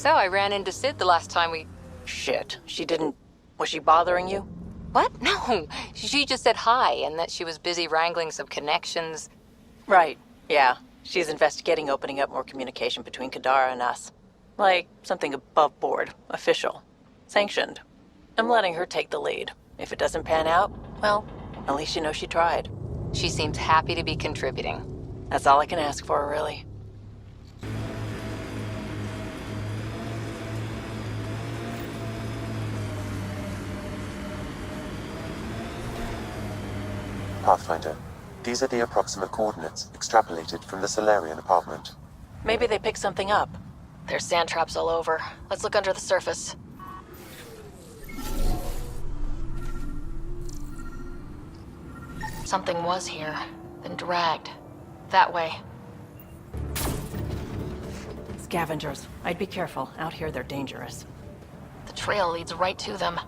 So I ran into Sid the last time we... Shit, she didn't... Was she bothering you? What? No, she just said hi and that she was busy wrangling some connections. Right, yeah. She's investigating opening up more communication between Kadara and us. Like, something above board, official, sanctioned. I'm letting her take the lead. If it doesn't pan out, well, at least you know she tried. She seems happy to be contributing. That's all I can ask for, really. Pathfinder, these are the approximate coordinates extrapolated from the Solarian apartment. Maybe they picked something up. There's sand traps all over. Let's look under the surface. Something was here, then dragged. That way. Scavengers. I'd be careful. Out here, they're dangerous. The trail leads right to them.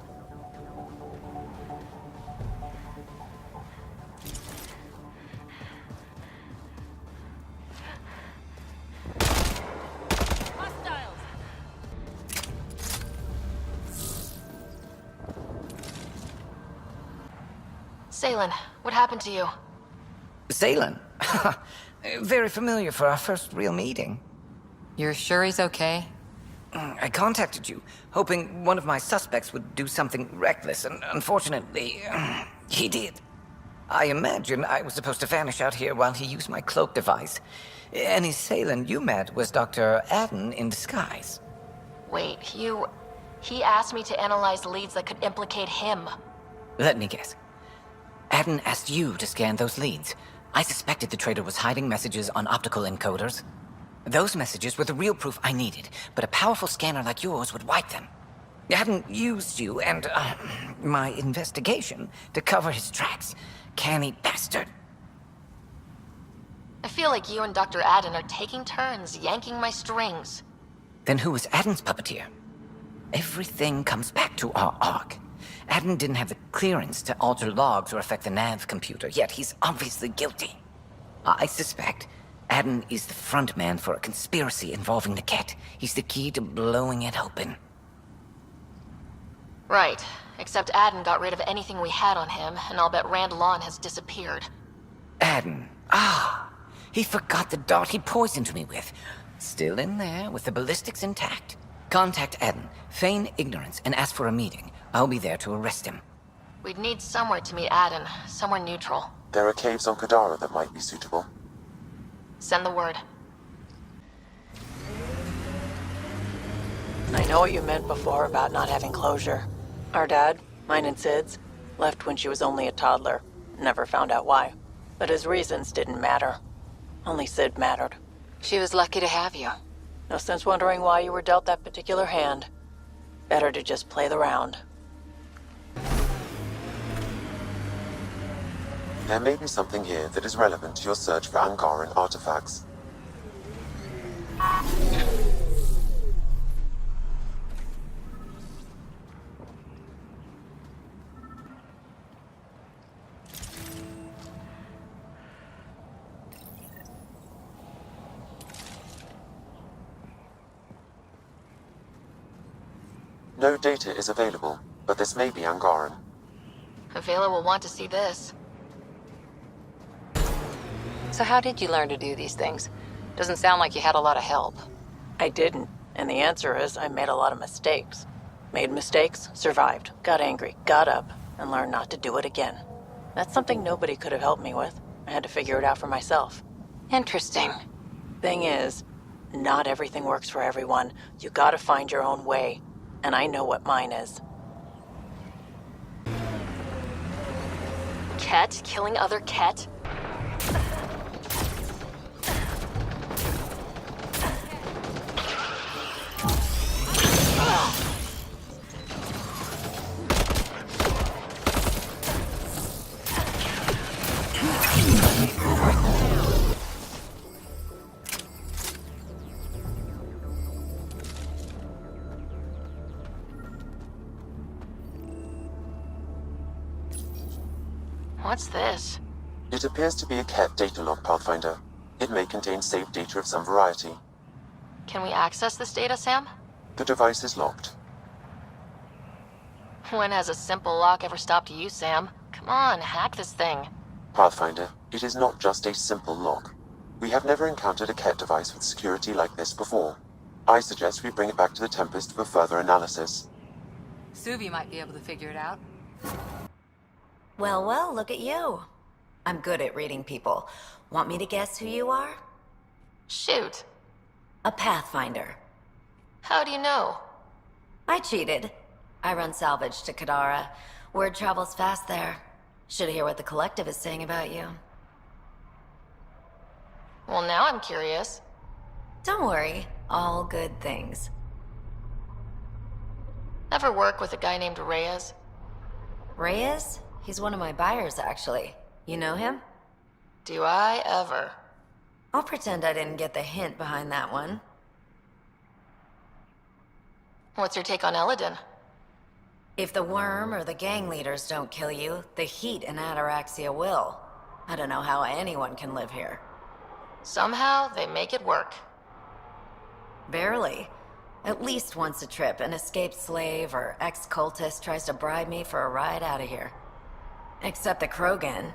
Salen, what happened to you? Salen? Very familiar for our first real meeting. You're sure he's okay? I contacted you, hoping one of my suspects would do something reckless, and unfortunately, he did. I imagine I was supposed to vanish out here while he used my cloak device. Any Salen you met was Dr. Adden in disguise. Wait, He asked me to analyze leads that could implicate him. Let me guess. Adden asked you to scan those leads. I suspected the traitor was hiding messages on optical encoders. Those messages were the real proof I needed, but a powerful scanner like yours would wipe them. Adden used you and, my investigation to cover his tracks. Canny bastard. I feel like you and Dr. Adden are taking turns yanking my strings. Then who was Adden's puppeteer? Everything comes back to our arc. Adden didn't have the clearance to alter logs or affect the nav computer, yet he's obviously guilty. I suspect Adden is the front man for a conspiracy involving the Ket. He's the key to blowing it open. Right, except Adden got rid of anything we had on him, and I'll bet Rand Lawn has disappeared. Adden. He forgot the dart he poisoned me with. Still in there, with the ballistics intact. Contact Adden, feign ignorance, and ask for a meeting. I'll be there to arrest him. We'd need somewhere to meet Adden, somewhere neutral. There are caves on Kadara that might be suitable. Send the word. I know what you meant before about not having closure. Our dad, mine and Sid's, left when she was only a toddler. Never found out why. But his reasons didn't matter. Only Sid mattered. She was lucky to have you. No sense wondering why you were dealt that particular hand. Better to just play the round. There may be something here that is relevant to your search for Angaran artifacts. No data is available, but this may be Angaran. Avela will want to see this. So how did you learn to do these things? Doesn't sound like you had a lot of help. I didn't, and the answer is I made a lot of mistakes. Made mistakes, survived, got angry, got up, and learned not to do it again. That's something nobody could have helped me with. I had to figure it out for myself. Interesting. Thing is, not everything works for everyone. You gotta find your own way, and I know what mine is. Ket killing other Ket? What's this? It appears to be a Ket data log, Pathfinder. It may contain saved data of some variety. Can we access this data, Sam? The device is locked. When has a simple lock ever stopped you, Sam? Come on, hack this thing. Pathfinder, it is not just a simple lock. We have never encountered a Ket device with security like this before. I suggest we bring it back to the Tempest for further analysis. Suvi might be able to figure it out. Well, well, look at you. I'm good at reading people. Want me to guess who you are? Shoot. A Pathfinder. How do you know? I cheated. I run salvage to Kadara. Word travels fast there. Should hear what the Collective is saying about you. Well, now I'm curious. Don't worry. All good things. Ever work with a guy named Reyes? Reyes? He's one of my buyers, actually. You know him? Do I ever? I'll pretend I didn't get the hint behind that one. What's your take on Eladin? If the worm or the gang leaders don't kill you, the heat in Ataraxia will. I don't know how anyone can live here. Somehow, they make it work. Barely. At least once a trip, an escaped slave or ex-cultist tries to bribe me for a ride out of here. Except the Krogan.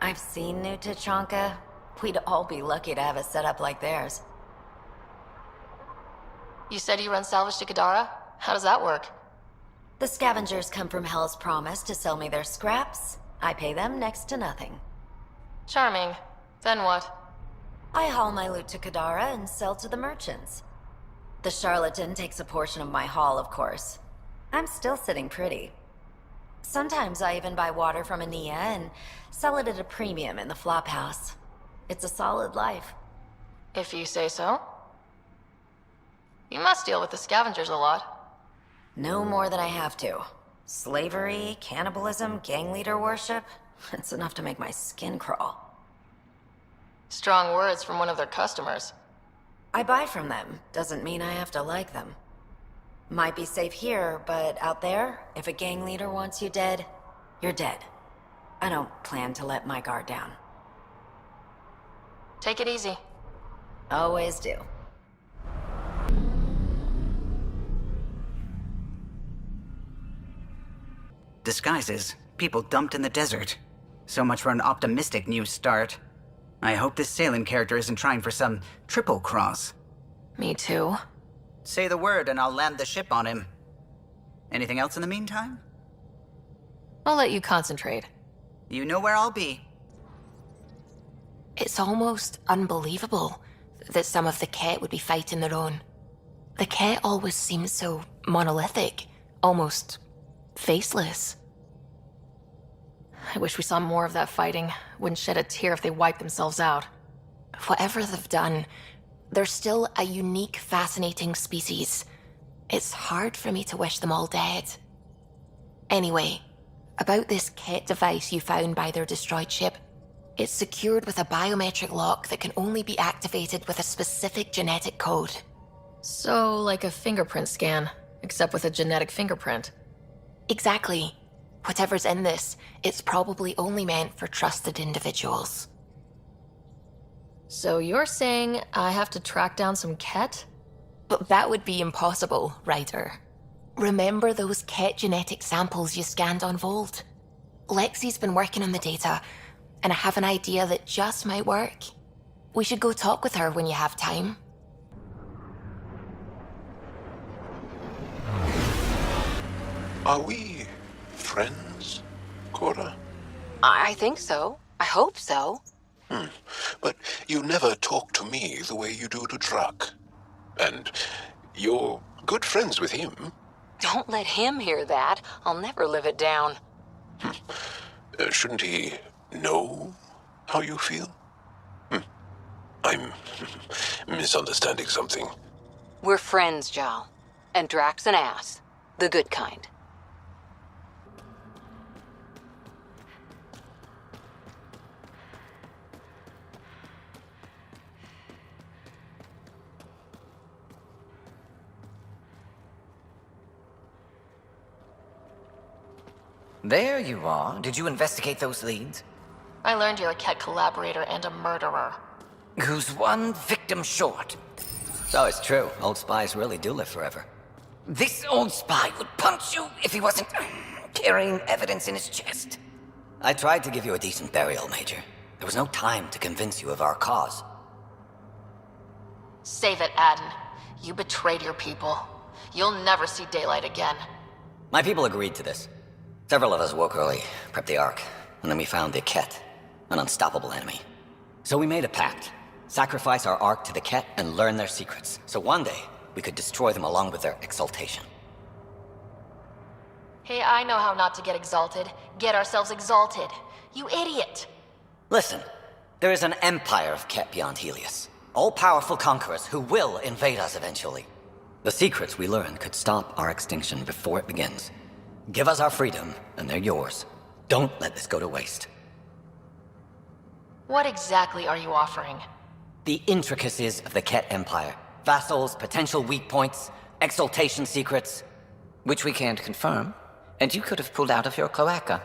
I've seen New Tachanka. We'd all be lucky to have a setup like theirs. You said you run salvage to Kadara? How does that work? The scavengers come from Hell's Promise to sell me their scraps. I pay them next to nothing. Charming. Then what? I haul my loot to Kadara and sell to the merchants. The charlatan takes a portion of my haul, of course. I'm still sitting pretty. Sometimes I even buy water from Ania and sell it at a premium in the flop house. It's a solid life. If you say so. You must deal with the scavengers a lot. No more than I have to. Slavery, cannibalism, gang leader worship. It's enough to make my skin crawl. Strong words from one of their customers. I buy from them. Doesn't mean I have to like them. Might be safe here, but out there, if a gang leader wants you dead, you're dead. I don't plan to let my guard down. Take it easy. Always do. Disguises. People dumped in the desert. So much for an optimistic new start. I hope this Salen character isn't trying for some triple cross. Me too. Say the word and I'll land the ship on him. Anything else in the meantime? I'll let you concentrate. You know where I'll be. It's almost unbelievable that some of the Ket would be fighting their own. The Ket always seems so monolithic, almost faceless. I wish we saw more of that fighting. Wouldn't shed a tear if they wiped themselves out. Whatever they've done, they're still a unique, fascinating species. It's hard for me to wish them all dead. Anyway, about this Ket device you found by their destroyed ship, it's secured with a biometric lock that can only be activated with a specific genetic code. So, like a fingerprint scan, except with a genetic fingerprint. Exactly. Whatever's in this, it's probably only meant for trusted individuals. So you're saying I have to track down some Ket? But that would be impossible, Ryder. Remember those Ket genetic samples you scanned on Volt? Lexi's been working on the data, and I have an idea that just might work. We should go talk with her when you have time. Are we friends, Cora? I think so. I hope so. But you never talk to me the way you do to Druck. And you're good friends with him. Don't let him hear that. I'll never live it down. Shouldn't he know how you feel? I'm misunderstanding something. We're friends, Jal. And Drack's an ass. The good kind. There you are. Did you investigate those leads? I learned you're a Ket collaborator and a murderer. Who's one victim short? So it's true. Old spies really do live forever. This old spy would punch you if he wasn't carrying evidence in his chest. I tried to give you a decent burial, Major. There was no time to convince you of our cause. Save it, Adden. You betrayed your people. You'll never see daylight again. My people agreed to this. Several of us woke early, prepped the Ark, and then we found the Ket, an unstoppable enemy. So we made a pact. Sacrifice our Ark to the Ket and learn their secrets, so one day we could destroy them along with their exaltation. Hey, I know how not to get exalted. Get ourselves exalted. You idiot! Listen, there is an empire of Ket beyond Helios. All-powerful conquerors who will invade us eventually. The secrets we learn could stop our extinction before it begins. Give us our freedom, and they're yours. Don't let this go to waste. What exactly are you offering? The intricacies of the Ket Empire. Vassals, potential weak points, exaltation secrets. Which we can't confirm. And you could have pulled out of your cloaca.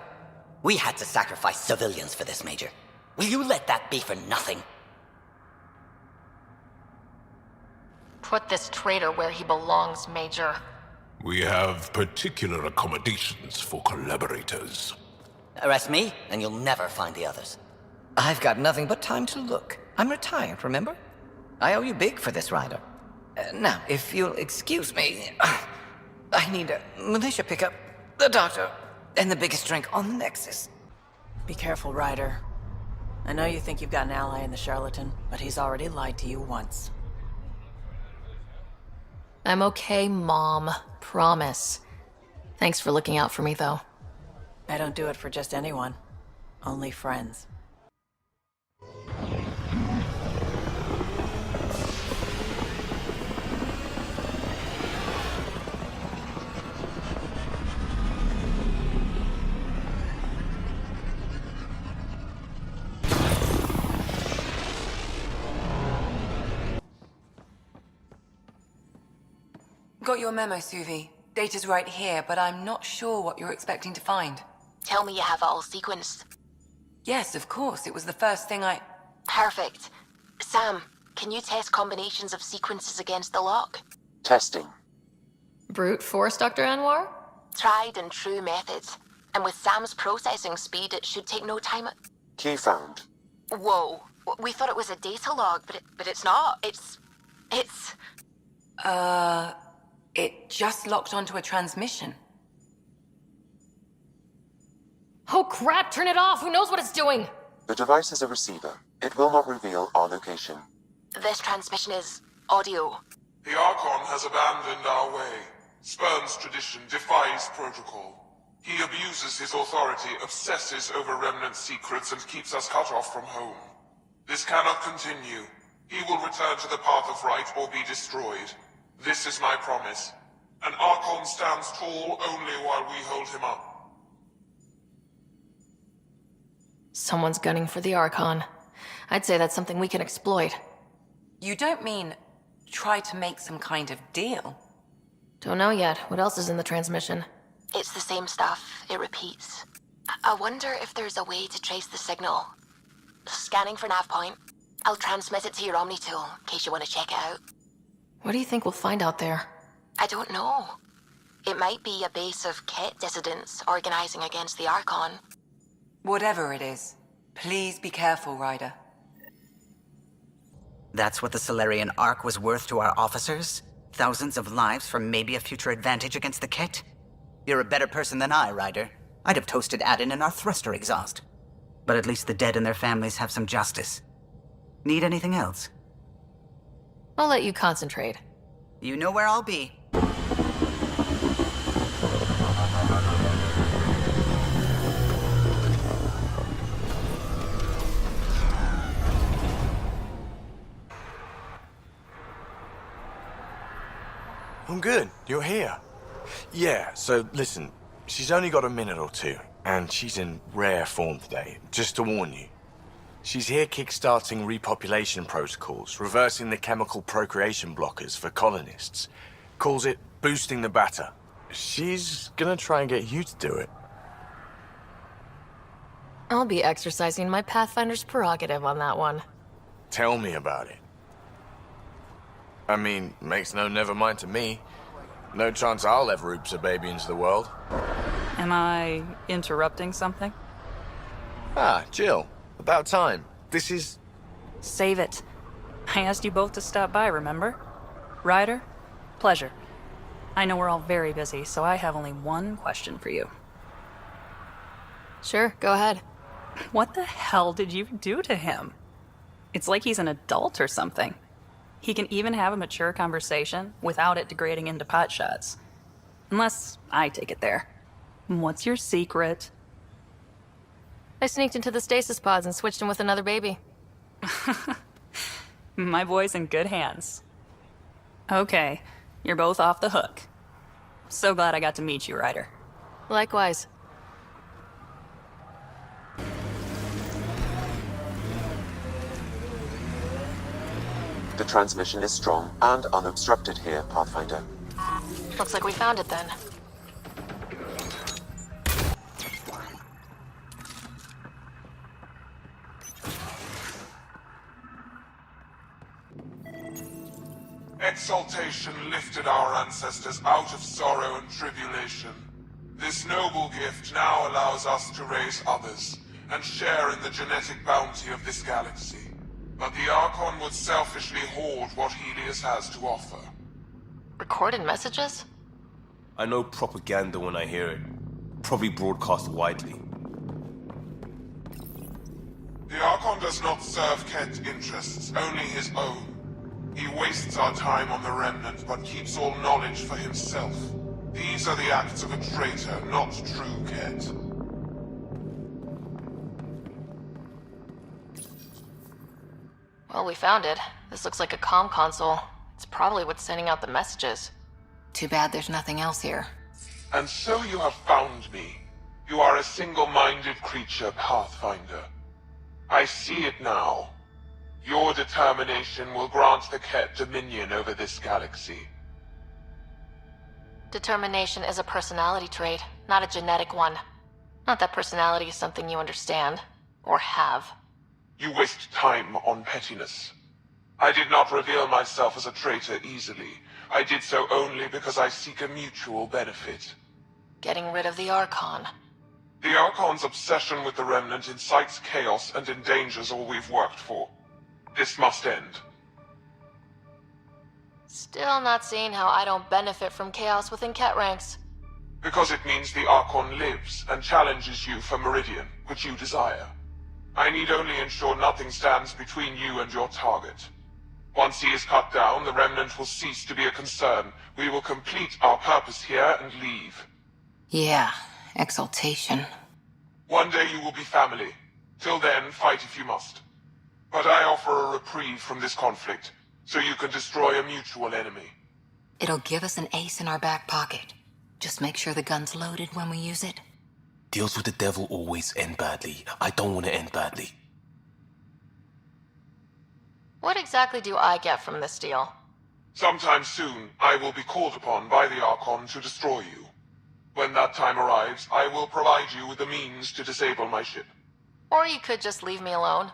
We had to sacrifice civilians for this, Major. Will you let that be for nothing? Put this traitor where he belongs, Major. We have particular accommodations for collaborators. Arrest me, and you'll never find the others. I've got nothing but time to look. I'm retired, remember? I owe you big for this, Ryder. Now, if you'll excuse me, I need a militia pickup, the doctor, and the biggest drink on the Nexus. Be careful, Ryder. I know you think you've got an ally in the charlatan, but he's already lied to you once. I'm okay, Mom. Promise. Thanks for looking out for me, though. I don't do it for just anyone. Only friends. Got your memo, Suvi. Data's right here, but I'm not sure what you're expecting to find. Tell me you have it all sequenced. Yes, of course. It was the first thing I... Perfect. Sam, can you test combinations of sequences against the lock? Testing. Brute force, Dr. Anwar? Tried and true methods. And with Sam's processing speed, it should take no time. Key found. Whoa. We thought it was a data log, but it's not. It's... It just locked onto a transmission. Oh crap, turn it off! Who knows what it's doing? The device is a receiver. It will not reveal our location. This transmission is audio. The Archon has abandoned our way, spurns tradition, defies protocol. He abuses his authority, obsesses over Remnant secrets, and keeps us cut off from home. This cannot continue. He will return to the path of right or be destroyed. This is my promise. An Archon stands tall only while we hold him up. Someone's gunning for the Archon. I'd say that's something we can exploit. You don't mean try to make some kind of deal? Don't know yet. What else is in the transmission? It's the same stuff. It repeats. I wonder if there's a way to trace the signal. Scanning for nav point. I'll transmit it to your Omni tool, in case you want to check it out. What do you think we'll find out there? I don't know. It might be a base of Ket dissidents organizing against the Archon. Whatever it is, please be careful, Ryder. That's what the Solarian Ark was worth to our officers? Thousands of lives for maybe a future advantage against the Ket? You're a better person than I, Ryder. I'd have toasted Adin in our thruster exhaust. But at least the dead and their families have some justice. Need anything else? I'll let you concentrate. You know where I'll be. I'm good. You're here. Yeah, so listen, she's only got a minute or two, and she's in rare form today, just to warn you. She's here kickstarting repopulation protocols, reversing the chemical procreation blockers for colonists. Calls it boosting the batter. She's gonna try and get you to do it. I'll be exercising my Pathfinder's prerogative on that one. Tell me about it. I mean, makes no never mind to me. No chance I'll ever oops a baby into the world. Am I interrupting something? Ah, Jill. About time. This is... Save it. I asked you both to stop by, remember? Ryder, pleasure. I know we're all very busy, so I have only one question for you. Sure, go ahead. What the hell did you do to him? It's like he's an adult or something. He can even have a mature conversation without it degrading into pot shots. Unless I take it there. What's your secret? I sneaked into the stasis pods and switched him with another baby. My boy's in good hands. Okay, you're both off the hook. So glad I got to meet you, Ryder. Likewise. The transmission is strong and unobstructed here, Pathfinder. Looks like we found it then. Exaltation lifted our ancestors out of sorrow and tribulation. This noble gift now allows us to raise others and share in the genetic bounty of this galaxy. But the Archon would selfishly hoard what Helios has to offer. Recorded messages? I know propaganda when I hear it. Probably broadcast widely. The Archon does not serve Ket interests, only his own. He wastes our time on the Remnant, but keeps all knowledge for himself. These are the acts of a traitor, not true Ket. Well, we found it. This looks like a comm console. It's probably what's sending out the messages. Too bad there's nothing else here. And so you have found me. You are a single-minded creature, Pathfinder. I see it now. Your determination will grant the Ket dominion over this galaxy. Determination is a personality trait, not a genetic one. Not that personality is something you understand. Or have. You waste time on pettiness. I did not reveal myself as a traitor easily. I did so only because I seek a mutual benefit. Getting rid of the Archon. The Archon's obsession with the Remnant incites chaos and endangers all we've worked for. This must end. Still not seeing how I don't benefit from chaos within Ket ranks. Because it means the Archon lives and challenges you for Meridian, which you desire. I need only ensure nothing stands between you and your target. Once he is cut down, the Remnant will cease to be a concern. We will complete our purpose here and leave. Yeah, exaltation. One day you will be family. Till then, fight if you must. But I offer a reprieve from this conflict, so you can destroy a mutual enemy. It'll give us an ace in our back pocket. Just make sure the gun's loaded when we use it. Deals with the devil always end badly. I don't want to end badly. What exactly do I get from this deal? Sometime soon, I will be called upon by the Archon to destroy you. When that time arrives, I will provide you with the means to disable my ship. Or you could just leave me alone.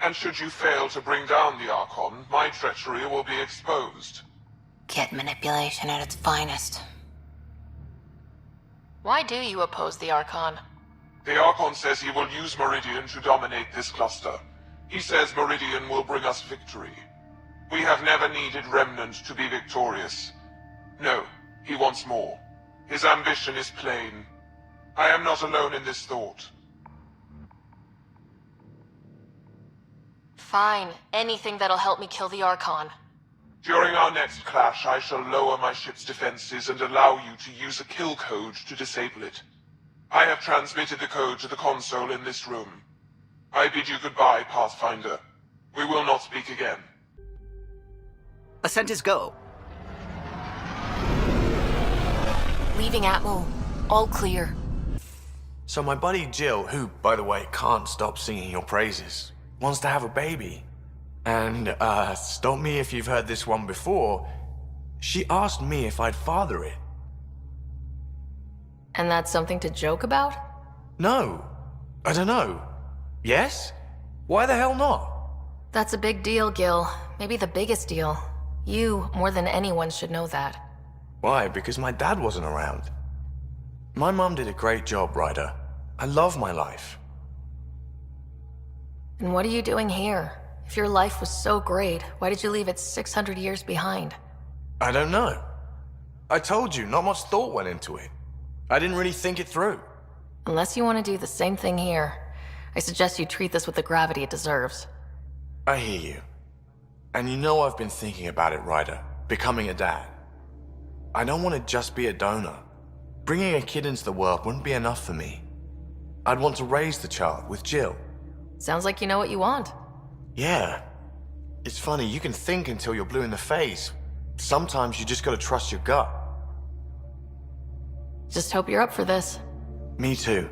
And should you fail to bring down the Archon, my treachery will be exposed. Ket manipulation at its finest. Why do you oppose the Archon? The Archon says he will use Meridian to dominate this cluster. He says Meridian will bring us victory. We have never needed Remnant to be victorious. No, he wants more. His ambition is plain. I am not alone in this thought. Fine. Anything that'll help me kill the Archon. During our next clash, I shall lower my ship's defenses and allow you to use a kill code to disable it. I have transmitted the code to the console in this room. I bid you goodbye, Pathfinder. We will not speak again. Ascent is go. Leaving Atmo. All clear. So my buddy Jill, who, by the way, can't stop singing your praises, wants to have a baby. And, stop me if you've heard this one before, she asked me if I'd father it. And that's something to joke about? No. I don't know. Yes? Why the hell not? That's a big deal, Gil. Maybe the biggest deal. You, more than anyone, should know that. Why? Because my dad wasn't around. My mum did a great job, Ryder. I love my life. And what are you doing here? If your life was so great, why did you leave it 600 years behind? I don't know. I told you, not much thought went into it. I didn't really think it through. Unless you want to do the same thing here, I suggest you treat this with the gravity it deserves. I hear you. And you know I've been thinking about it, Ryder. Becoming a dad. I don't want to just be a donor. Bringing a kid into the world wouldn't be enough for me. I'd want to raise the child with Jill. Sounds like you know what you want. Yeah. It's funny, you can think until you're blue in the face. Sometimes you just gotta trust your gut. Just hope you're up for this. Me too.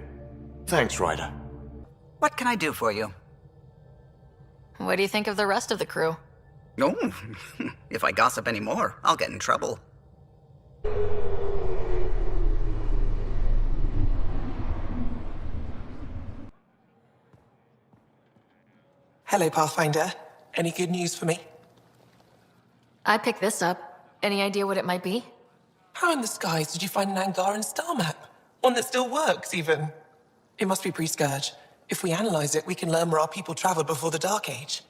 Thanks, Ryder. What can I do for you? What do you think of the rest of the crew? Oh, if I gossip anymore, I'll get in trouble. Hello, Pathfinder. Any good news for me? I picked this up. Any idea what it might be? How in the skies did you find an Angaran star map? One that still works, even. It must be pre-Scourge. If we analyze it, we can learn where our people traveled before the Dark Age.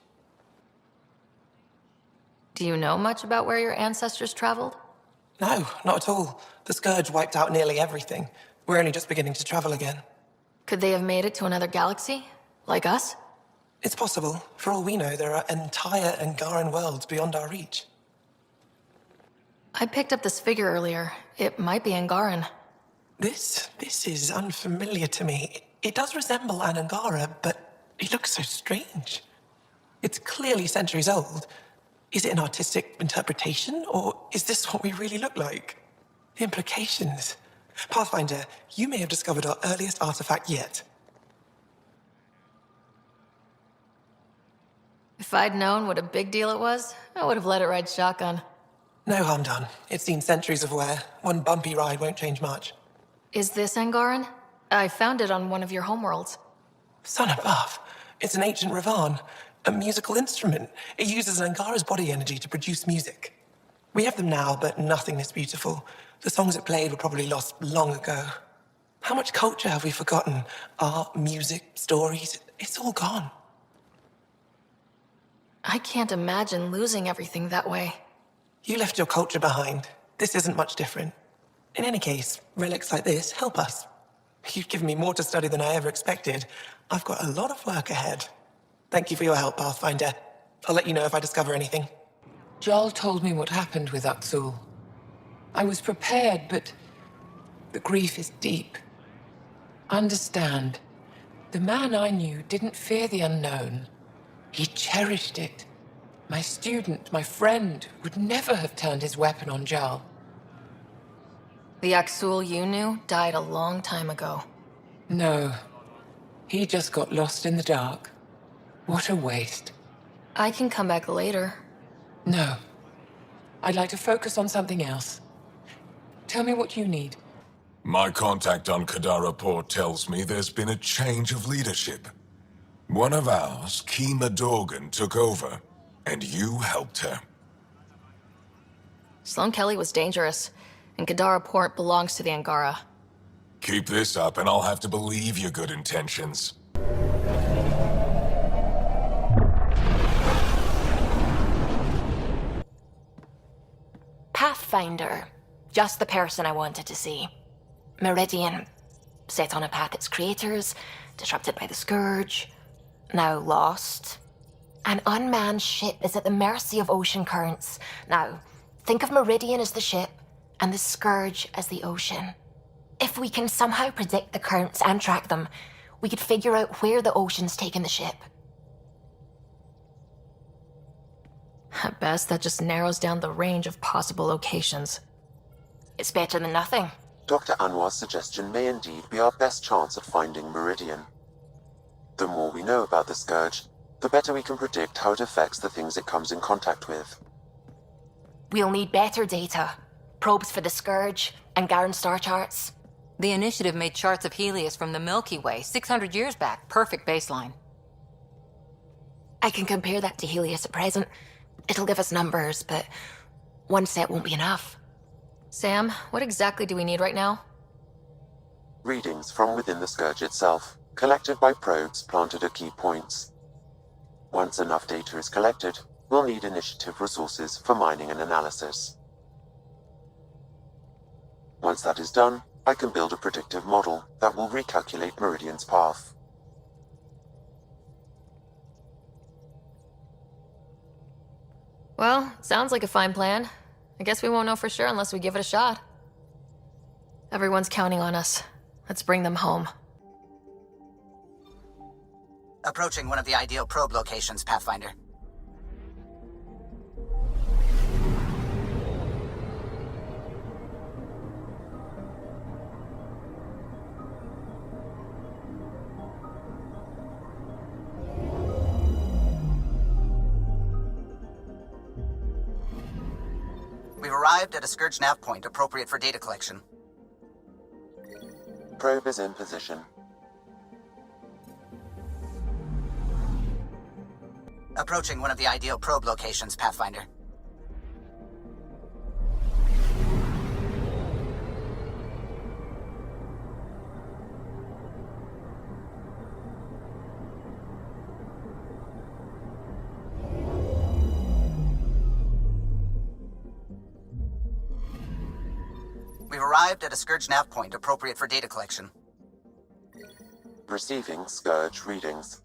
Do you know much about where your ancestors traveled? No, not at all. The Scourge wiped out nearly everything. We're only just beginning to travel again. Could they have made it to another galaxy? Like us? It's possible. For all we know, there are entire Angaran worlds beyond our reach. I picked up this figure earlier. It might be Angaran. This is unfamiliar to me. It does resemble an Angara, but it looks so strange. It's clearly centuries old. Is it an artistic interpretation, or is this what we really look like? The implications. Pathfinder, you may have discovered our earliest artifact yet. If I'd known what a big deal it was, I would have let it ride shotgun. No harm done. It's seen centuries of wear. One bumpy ride won't change much. Is this Angaran? I found it on one of your homeworlds. Son above. It's an ancient Ravan. A musical instrument. It uses Angara's body energy to produce music. We have them now, but nothing this beautiful. The songs it played were probably lost long ago. How much culture have we forgotten? Art, music, stories, it's all gone. I can't imagine losing everything that way. You left your culture behind. This isn't much different. In any case, relics like this help us. You've given me more to study than I ever expected. I've got a lot of work ahead. Thank you for your help, Pathfinder. I'll let you know if I discover anything. Jarl told me what happened with Aksul. I was prepared, but the grief is deep. Understand, the man I knew didn't fear the unknown. He cherished it. My student, my friend, would never have turned his weapon on Jarl. The Aksul you knew died a long time ago. No. He just got lost in the dark. What a waste. I can come back later. No. I'd like to focus on something else. Tell me what you need. My contact on Kadara Port tells me there's been a change of leadership. One of ours, Kima Dorgan, took over, and you helped her. Sloan Kelly was dangerous, and Kadara Port belongs to the Angara. Keep this up, and I'll have to believe your good intentions. Pathfinder. Just the person I wanted to see. Meridian. Set on a path its creators, disrupted by the Scourge, now lost. An unmanned ship is at the mercy of ocean currents. Now, think of Meridian as the ship, and the Scourge as the ocean. If we can somehow predict the currents and track them, we could figure out where the ocean's taken the ship. At best, that just narrows down the range of possible locations. It's better than nothing. Dr. Anwar's suggestion may indeed be our best chance at finding Meridian. The more we know about the Scourge, the better we can predict how it affects the things it comes in contact with. We'll need better data. Probes for the Scourge, and Garen star charts. The initiative made charts of Helios from the Milky Way 600 years back. Perfect baseline. I can compare that to Helios at present. It'll give us numbers, but one set won't be enough. Sam, what exactly do we need right now? Readings from within the Scourge itself, collected by probes planted at key points. Once enough data is collected, we'll need initiative resources for mining and analysis. Once that is done, I can build a predictive model that will recalculate Meridian's path. Well, sounds like a fine plan. I guess we won't know for sure unless we give it a shot. Everyone's counting on us. Let's bring them home. Approaching one of the ideal probe locations, Pathfinder. We've arrived at a Scourge nav point appropriate for data collection. Probe is in position. Approaching one of the ideal probe locations, Pathfinder. We've arrived at a Scourge nav point appropriate for data collection. Receiving Scourge readings.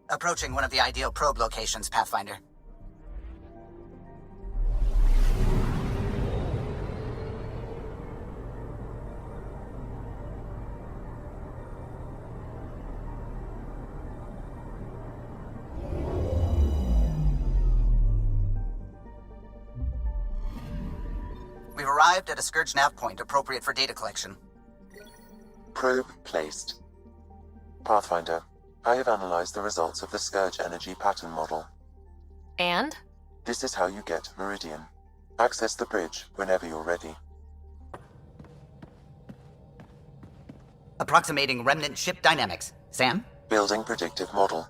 Approaching one of the ideal probe locations, Pathfinder. We've arrived at a Scourge nav point appropriate for data collection. Probe placed. Pathfinder, I have analyzed the results of the Scourge energy pattern model. And? This is how you get Meridian. Access the bridge whenever you're ready. Approximating remnant ship dynamics. Sam? Building predictive model.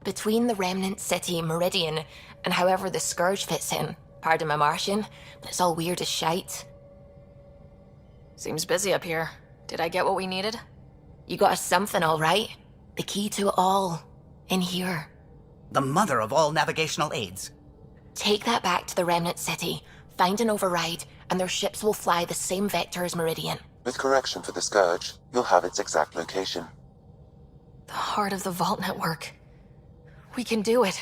Between the remnant city, Meridian, and however the Scourge fits in, pardon my Martian, but it's all weird as shite. Seems busy up here. Did I get what we needed? You got us something, all right. The key to it all. In here. The mother of all navigational aids. Take that back to the remnant city, find an override, and their ships will fly the same vector as Meridian. With correction for the Scourge, you'll have its exact location. The heart of the Vault Network. We can do it.